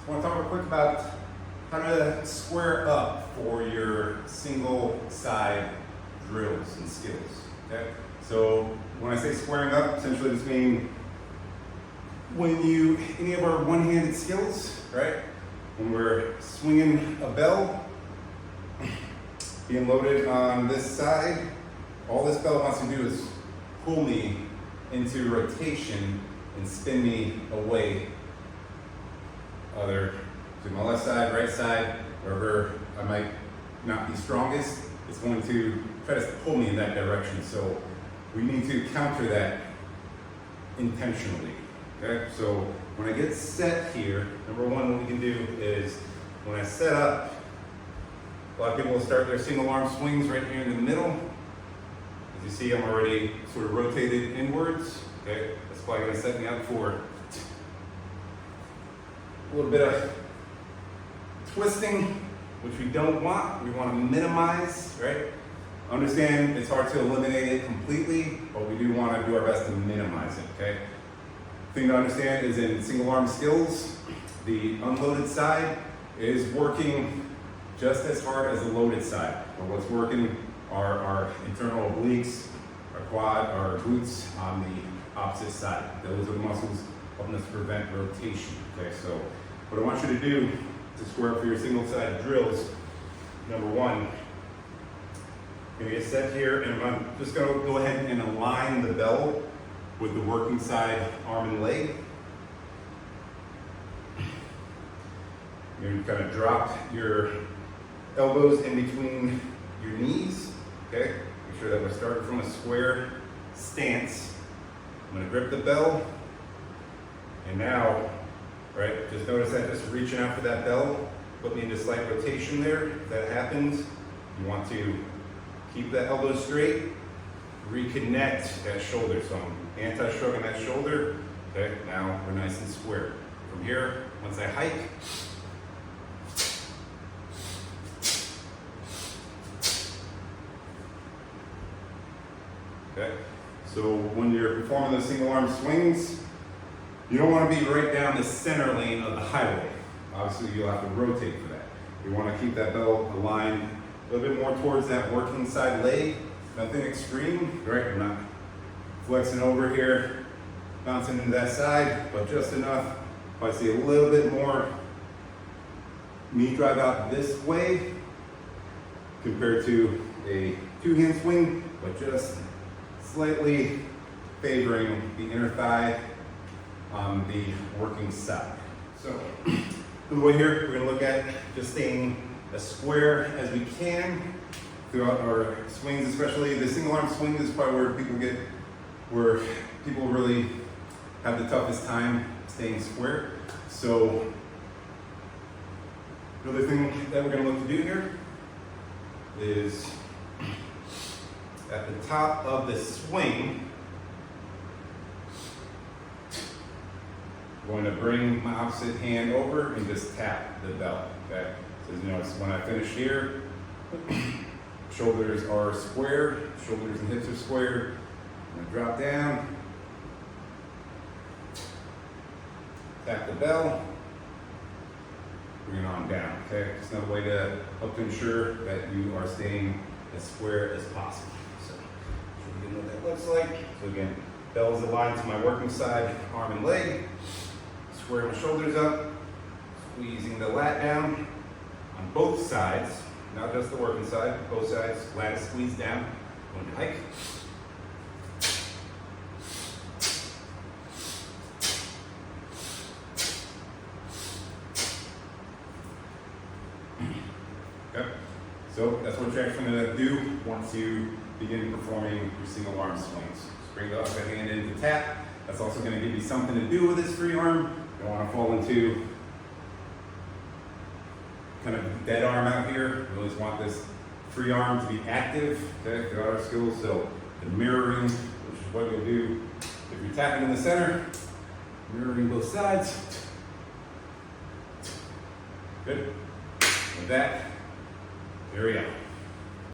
I want to talk real quick about how to square up for your single side drills and skills. Okay? So when I say squaring up, essentially this means when any of our one-handed skills, right? When we're swinging a bell, being loaded on this side, all this bell wants to do is pull me into rotation and spin me away, either to my left side, right side, wherever I might not be strongest. It's going to try to pull me in that direction. So we need to counter that intentionally. Okay, so when I get set here, number one, what we can do is when I set up, a lot of people will start their single arm swings right here in the middle. As you see, I'm already sort of rotated inwards. Okay, that's probably going to set me up for a little bit of twisting, which we don't want. We want to minimize, right? Understand it's hard to eliminate it completely, but we do want to do our best to minimize it, okay? Thing to understand is in single arm skills, the unloaded side is working just as hard as the loaded side. But what's working are our internal obliques, our quad, our glutes on the opposite side. Those are the muscles helping us prevent rotation, okay? So what I want you to do to square up for your single side drills, number one, you're gonna get set here, and I'm just gonna go ahead and align the bell with the working side arm and leg. You're gonna kind of drop your elbows in between your knees, okay? Make sure that we're starting from a square stance. I'm gonna grip the bell, and now, right, just notice that just reaching out for that bell, put me into slight rotation there. If that happens, you want to keep that elbow straight, reconnect that shoulder. So I'm anti-shrugging that shoulder. Okay, now we're nice and square. From here, once I hike, okay, so when you're performing those single arm swings, you don't want to be right down the center lane of the highway. Obviously, you'll have to rotate for that. You want to keep that bell aligned a little bit more towards that working side leg. Nothing extreme, right? I'm not flexing over here, bouncing into that side, but just enough. If I see a little bit more knee drive out this way compared to a two-hand swing, but just slightly favoring the inner thigh on the working side. So, for the way here, we're gonna look at just staying as square as we can throughout our swings, especially the single arm swing is probably where people really have the toughest time staying square. So, the other thing that we're gonna look to do here is at the top of the swing, I'm going to bring my opposite hand over and just tap the bell, okay? So you know, when I finish here, shoulders are square, shoulders and hips are square. I'm gonna drop down, tap the bell, bring it on down, okay? It's another way to help to ensure that you are staying as square as possible. So, show you what that looks like. So again, bell is aligned to my working side, arm and leg. Square my shoulders up, squeezing the lat down on both sides, not just the working side, both sides, lat is squeezed down. Going to hike. Okay, so that's what you're actually going to do once you begin performing your single arm swings. Just bring the other hand in to tap. That's also going to give you something to do with this free arm. You don't want to fall into kind of dead arm out here. We always want this free arm to be active, okay, throughout our skills. So the mirroring, which is what you'll do if you're tapping in the center, mirroring both sides. Good. With that, there we go.